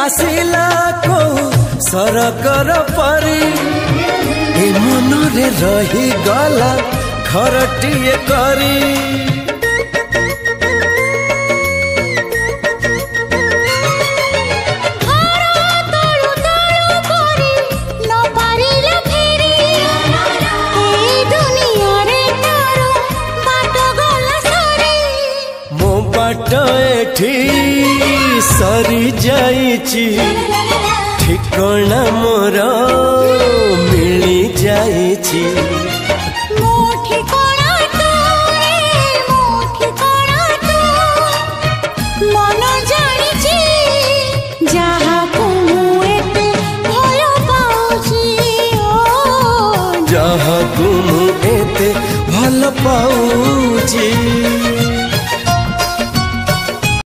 आसिला को सरकर परी ए मनरे रही गला घरटिए करी एठी सरी जाइची ठिकाना मोर मिली जाइची मन जानिची जहाको एते भल पाउची जहाको एते भल पाउची।